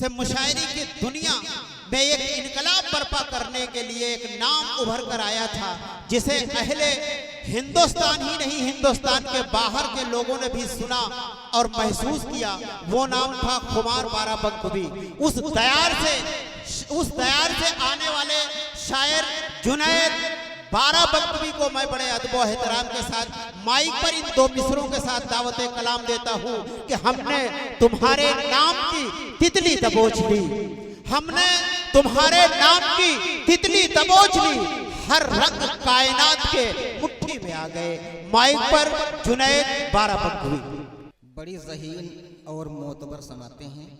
से मुशायरी की दुनिया में एक इनकलाब बर्पा करने के लिए एक नाम उभर कर आया था, जिसे अहले हिंदुस्तान ही नहीं हिंदुस्तान के बाहर के लोगों ने भी सुना और महसूस किया। वो नाम था खुमार बाराबंकी। उस दयार से आने वाले शायर जुनैद बाराबंकी को मैं बड़े अदब और एहतराम के साथ माइक पर इन दो मिसरों के साथ दावत कलाम देता हूँ कि हमने तुम्हारे नाम की तितली दबोच ली, हमने तुम्हारे नाम की तितली दबोच ली, हर रंग कायनात के मुट्ठी में आ गए। माइक पर जुनैद बाराबंकी। बड़ी ज़हीन और मोतबर समाते हैं।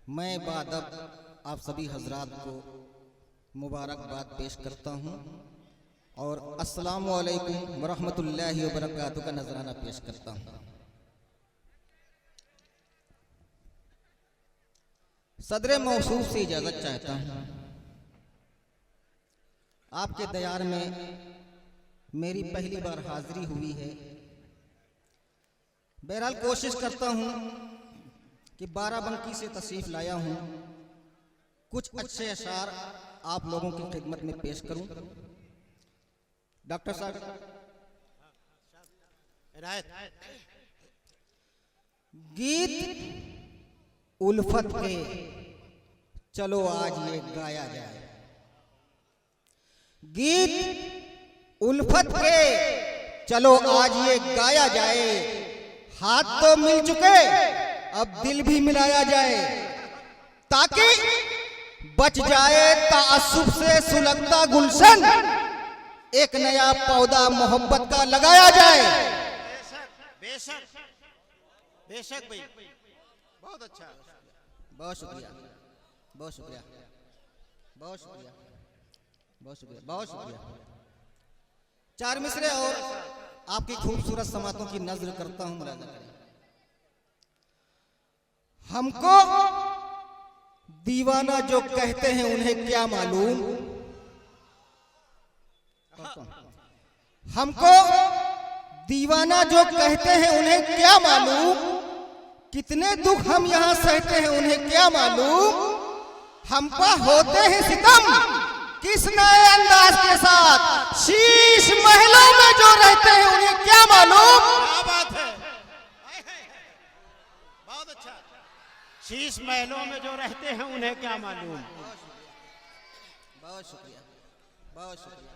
मैं बादब आप सभी हजरात को मुबारकबाद पेश करता हूँ और अस्सलामु अलैकुम वरहमतुल्लाहि वबरकातुहू का नजराना पेश करता हूँ। सदरे मौसूफ से इजाज़त चाहता हूँ। आपके दयार में मेरी पहली बार हाजिरी हुई है। बहरहाल कोशिश करता हूँ कि बाराबंकी से तशरीफ लाया हूँ, कुछ अच्छे अशार आप लोगों की खिदमत में पेश करूँ। डॉक्टर साहब, गीत उल्फत के चलो आज ये गाया जाए, गीत उल्फत के चलो आज ये गाया जाए। हाथ तो मिल चुके अब दिल भी मिलाया जाए, ताकि बच जाए ताअस्सुब से सुलगता गुलशन, एक नया पौधा मोहब्बत का लगाया जाए। बेशक बेशक भाई, बहुत अच्छा, बहुत शुक्रिया, बहुत शुक्रिया, बहुत शुक्रिया, बहुत शुक्रिया, बहुत शुक्रिया। चार मिसरे और आपकी खूबसूरत समातों की नजर करता हूं। मुलाजा करें। हमको दीवाना जो कहते हैं उन्हें क्या मालूम, हमको दीवाना जो कहते हैं उन्हें क्या मालूम, कितने दुख हम यहाँ सहते हैं उन्हें क्या मालूम। हम पर होते हैं सितम किस नए अंदाज के साथ, शीश महलों में जो रहते हैं उन्हें क्या मालूम। क्या बात है, बहुत अच्छा। शीश महलों में जो रहते हैं उन्हें क्या मालूम। बहुत शुक्रिया, बहुत शुक्रिया।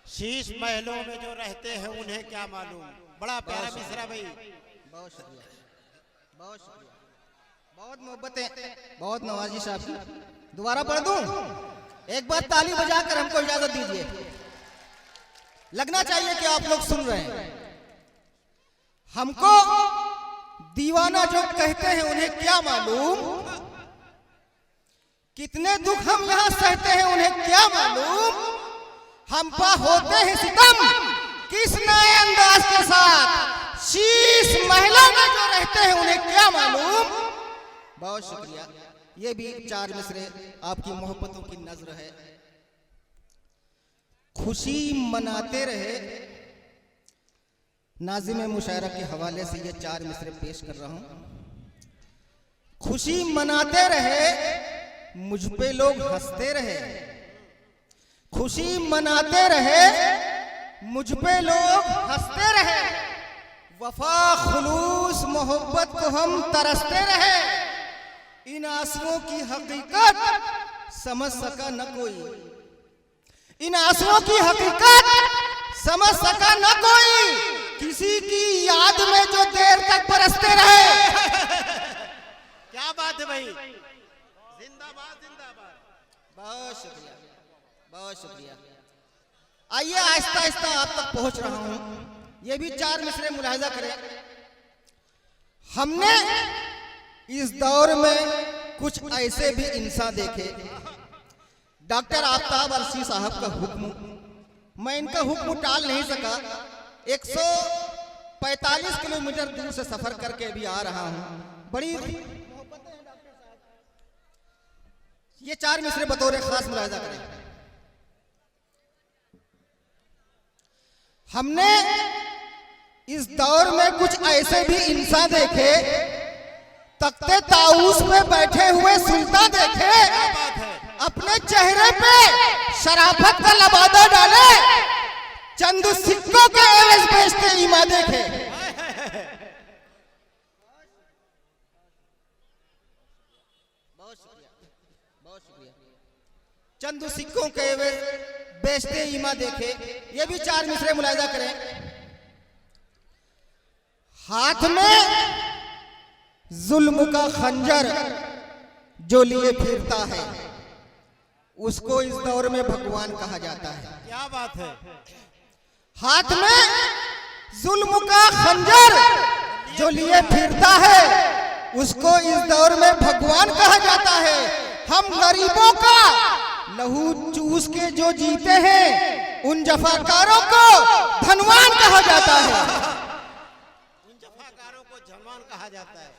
शीश महलों में जो रहते हैं उन्हें क्या मालूम। बड़ा प्यारा मिसरा भाई, बहुत शुक्रिया, बहुत शुक्रिया, बहुत मोहब्बतें, बहुत नवाजिश आपकी। दोबारा पढ़ दूं? एक बार ताली बजाकर हमको इजाजत दीजिए। लगना चाहिए कि आप लोग सुन रहे हैं। हमको दीवाना जो कहते हैं उन्हें क्या मालूम, कितने दुख हम यहां सहते हैं उन्हें क्या मालूम। हम पर होते हैं सितम किस नए अंदाज के साथ, शीश महलों में जो रहते हैं उन्हें क्या मालूम। बहुत शुक्रिया। ये भी चार मिसरे आपकी मोहब्बतों की नजर है। खुशी मनाते रहे, नाज़िम मुशायरा के हवाले से ये चार मिसरे पेश कर रहा हूं। खुशी मनाते रहे, मुझ पे लोग हंसते रहे, खुशी मनाते रहे, मुझ पे लोग हंसते रहे। वफा खुलूस मोहब्बत को हम तरसते रहे, इन आंसुओं की हकीकत समझ सका न कोई, इन आंसुओं की हकीकत समझ सका न कोई। किसी की याद में जो देर तक बरसते रहे। क्या बात है भाई, जिंदाबाद जिंदाबाद। बहुत शुक्रिया, बहुत शुक्रिया। आइए आहिस्ता आहिस्ता आप तक पहुंच रहा हूं। ये भी चार मिसरे मुलाहिजा करें। हमने इस दौर में कुछ ऐसे भी इंसान देखे। डॉक्टर आफ्ताब अर्शी साहब का हुक्म, मैं इनका हुक्म टाल नहीं सका। 145 किलोमीटर दूर से सफर करके भी आ रहा हूं। बड़ी ये चार मिसरे बतौर खास मुलाहिजा करें। हमने इस दौर में कुछ ऐसे भी इंसान देखे तख्ते ताऊस पे बैठे हुए सुल्तान देखे, क्या बात है। अपने चेहरे पे शराफत का लबादा डाले, चंद सिक्कों के एवज बेचते ईमा देखे। बहुत शुक्रिया, बहुत शुक्रिया। चंद सिक्कों के एवज बेचते ईमा देखे, ये भी 4 मिसरे मुलाहिजा करें। हाथ में जुल्म का खंजर जो लिए फिरता है, उसको इस दौर में भगवान कहा जाता है। क्या बात है। हाथ में जुल्म का खंजर जो लिए फिरता है, उसको इस दौर में भगवान कहा जाता है। हम गरीबों का लहू चूस के जो जीते हैं, उन जफाकारों को धनवान कहा जाता है। उन जफाकारों को धनवान कहा जाता है।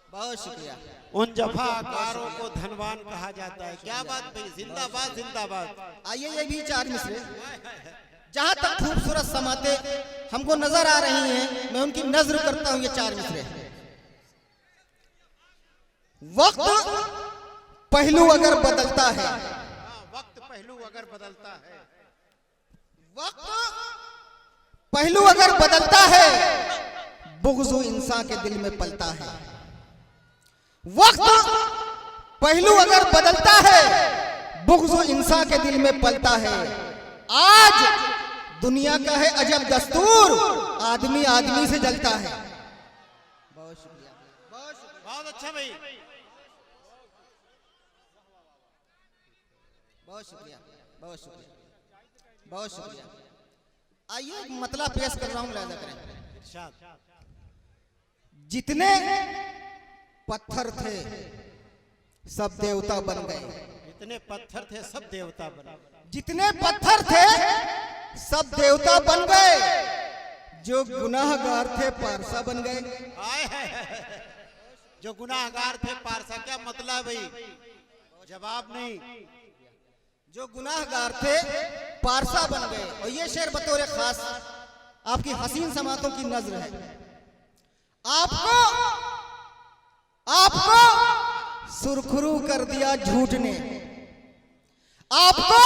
बहुत शुक्रिया। उन जफाकारों को धनवान कहा जाता है। क्या बात भाई, जिंदाबाद जिंदाबाद। आइए ये भी 4 मिसरे जहां तक खूबसूरत समाते हमको नजर आ रही हैं, मैं उनकी नजर करता हूं। ये 4 मिसरे। वक्त पहलू अगर बदलता है, वक्त पहलू अगर बदलता है, वक्त पहलू अगर बदलता है, बुग़्ज़ इंसान के दिल में पलता है। वक्त पहलू अगर बदलता है, बुग़्ज़ इंसान के दिल में पलता है। आज दुनिया का है अजब दस्तूर, आदमी आदमी से जलता है। बहुत शुक्रिया, बहुत अच्छा भाई, बहुत शुक्रिया, बहुत शुक्रिया, बहुत शुक्रिया। आइए एक मतला पेश कर रहा हूं, मुलाहिजा करें। इरशाद। जितने पत्थर थे सब देवता बन गए। इतने पत्थर थे सब देवता बन गए। जितने पत्थर थे सब देवता बन गए। जो गुनाहगार थे पारसा बन गए। आए हैं। जो गुनाहगार थे पारसा, क्या मतलब भाई, जवाब नहीं। जो गुनाहगार थे पारसा बन गए। और ये शेर बतौर खास आपकी हसीन समातों की नजर है। आपको सुरखरू कर दिया झूठ ने, आपको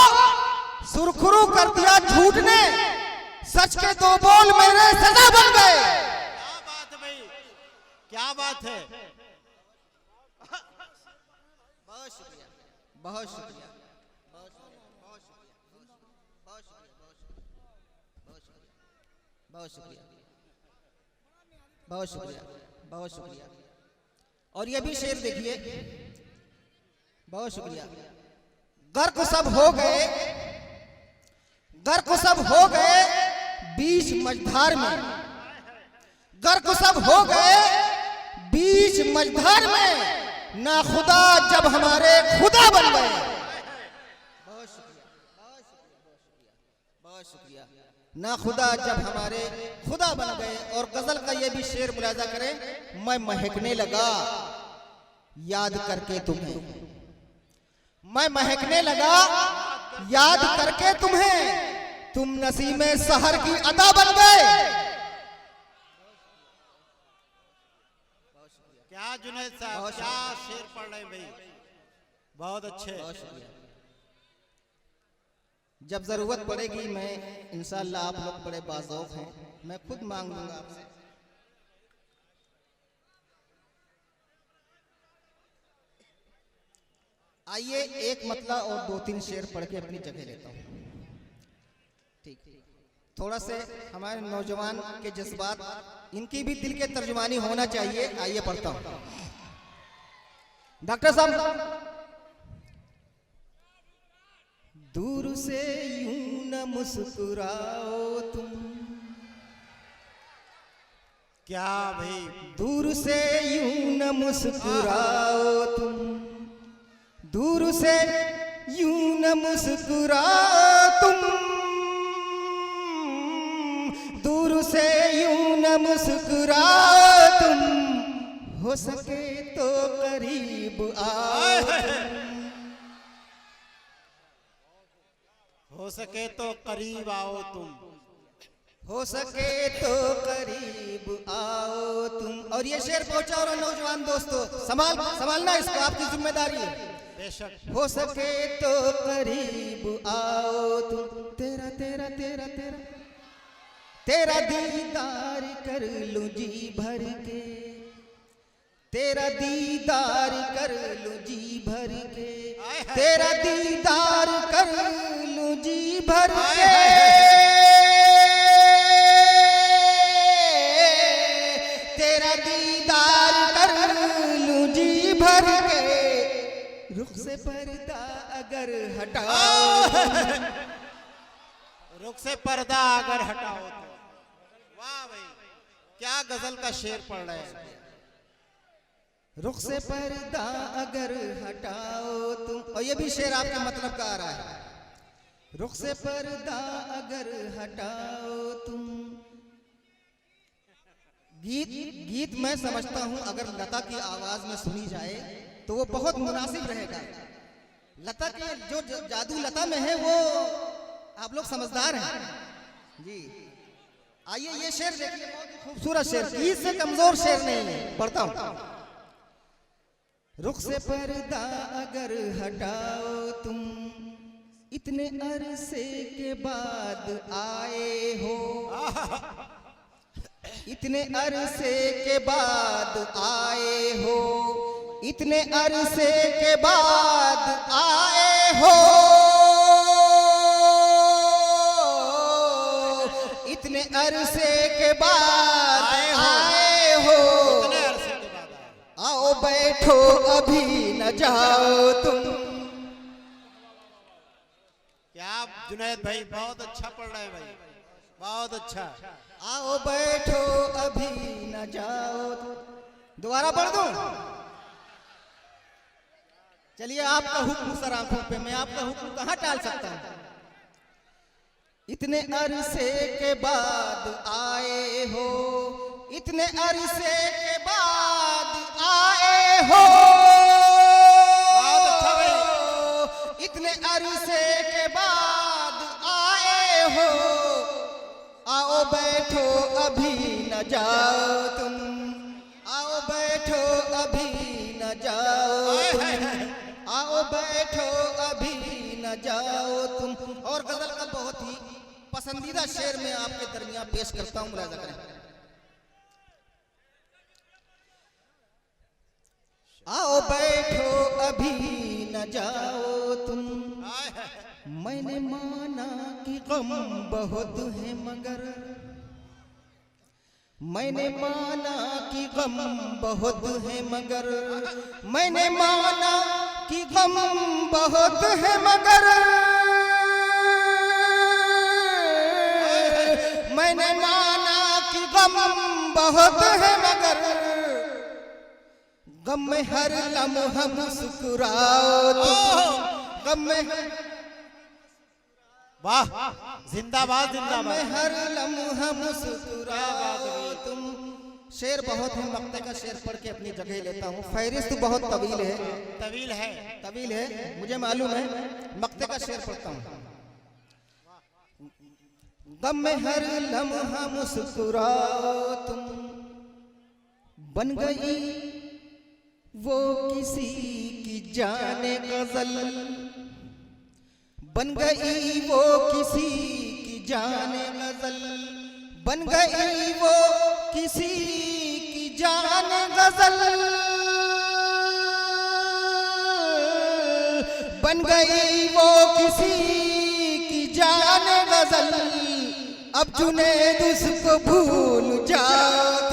सुरखरू कर दिया झूठ ने। सच के 2 बोल मेरे सजा बन गए। क्या बात है भाई, क्या बात है। बहुत शुक्रिया, बहुत शुक्रिया, बहुत शुक्रिया, बहुत शुक्रिया, बहुत शुक्रिया। और ये भी शेर देखिए। बहुत शुक्रिया। गर्क सब हो गए, गर्क सब हो गए बीच मझधार में। गर्क सब हो गए बीच मझधार में, ना खुदा जब हमारे खुदा बन गए। बहुत शुक्रिया, बहुत शुक्रिया, बहुत शुक्रिया। ना खुदा जब हमारे खुदा बन गए। और गजल का ये भी शेर मुलाहिजा करें। मैं महकने लगा याद करके तुम्हें, मैं महकने लगा याद करके तुम्हें, तुम नसीमे सहर की अदा बन गए। क्या जुनैद साहब, क्या शेर पढ़ रहे हैं भाई, बहुत अच्छे। जब जरूरत पड़ेगी मैं इंशाअल्लाह, आप लोग बड़े बाज़ौक़ हैं, मैं खुद मांग लूंगा आपसे। आइए एक मतला और 2-3 शेर पढ़ के अपनी जगह लेता हूँ। ठीक, थोड़ा से हमारे नौजवान के जज्बात, इनकी भी दिल के तर्जुमानी होना चाहिए। आइए पढ़ता हूँ। डॉक्टर साहब, दूर से यूं न मुस्कुराओ तुम, क्या भाई, दूर से यूं न मुस्कुराओ तुम, दूर से यूं न मुस्कुराओ तुम, दूर से यूं न मुस्कुराओ तुम, हो सके तो करीब आओ, हो सके तो करीब आओ तुम। हो सके तो करीब आओ तुम। और ये शेर पहुंचा और नौजवान दोस्तों संभालना इसको, आपकी जिम्मेदारी है। बेशक। हो सके तो करीब आओ तुम, तेरा तेरा तेरा तेरा तेरा दीदार कर लूं जी भर के, तेरा दीदार कर लूं जी भर के, तेरा दीदार कर लूं जी भर के, तेरा दीदार कर लूं जी भर के। रुख से पर्दा अगर हटाओ, रुख से पर्दा अगर हटाओ तो। वाह भाई, क्या गजल का शेर पढ़ रहे हैं। रुख से पर्दा अगर हटाओ तुम, और ये भी शेर आपके मतलब का आ रहा है। रुख से पर्दा अगर हटाओ तुम। गीत मैं समझता हूं अगर लता की आवाज में सुनी जाए तो वो बहुत मुनासिब रहेगा। लता के जो जादू लता में है वो आप लोग समझदार हैं जी। आइए ये शेर देखिए, बहुत खूबसूरत शेर, गीत से कमजोर शेर नहीं है, पढ़ता हूं। रुख से पर्दा अगर हटाओ तुम, इतने अरसे के बाद आए हो, इतने अरसे के बाद आए हो, इतने अरसे के बाद आए हो, इतने अरसे के बाद आए हो, आओ बैठो अभी न जाओ तुम। क्या जुनैद भाई बहुत अच्छा पढ़ रहे हैं भाई, बहुत अच्छा। आओ बैठो अभी न जाओ तुम। दोबारा पढ़ दूं? चलिए, आपका हुक्म सर आंखों पे, मैं आपका हुक्म कहाँ टाल सकता हूं। इतने अरसे के बाद आए हो, इतने अरसे के बाद आए हो, इतने अरसे के बाद आए हो, आओ बैठो अभी न जाओ तुम, आओ बैठो अभी न जाओ तुम, आओ बैठो अभी न जाओ तुम। और गजल का बहुत ही पसंदीदा शेर में आपके दरमियान पेश करता हूं, मुलाजा करें। आओ बैठो अभी न जाओ तुम, मैंने माना कि गम बहुत है मगर, मैंने माना कि गम बहुत है मगर, मैंने माना कि गम बहुत है मगर, मैंने माना कि गम बहुत है मगर, गम में हर लम्हा मुस्कुराओ तुम, गम में वाह, जिंदाबाद जिंदाबाद, में हर लम्हा मुस्कुराओ तुम। शेर बहुत है, मक्ते का शेर पढ़ के अपनी जगह लेता हूँ। फहरिस्त बहुत तवील है, तवील है, तवील है, मुझे मालूम है। मक्ते का शेर पढ़ता हूँ। गम में हर लम्हा मुस्कुराओ तुम, बन गई वो किसी की जाने गजल, बन गई वो किसी की जाने गजल, बन गई वो किसी की जाने गजल, बन गई वो किसी की जाने गजल। अब जुनैद उसको भूल जाओ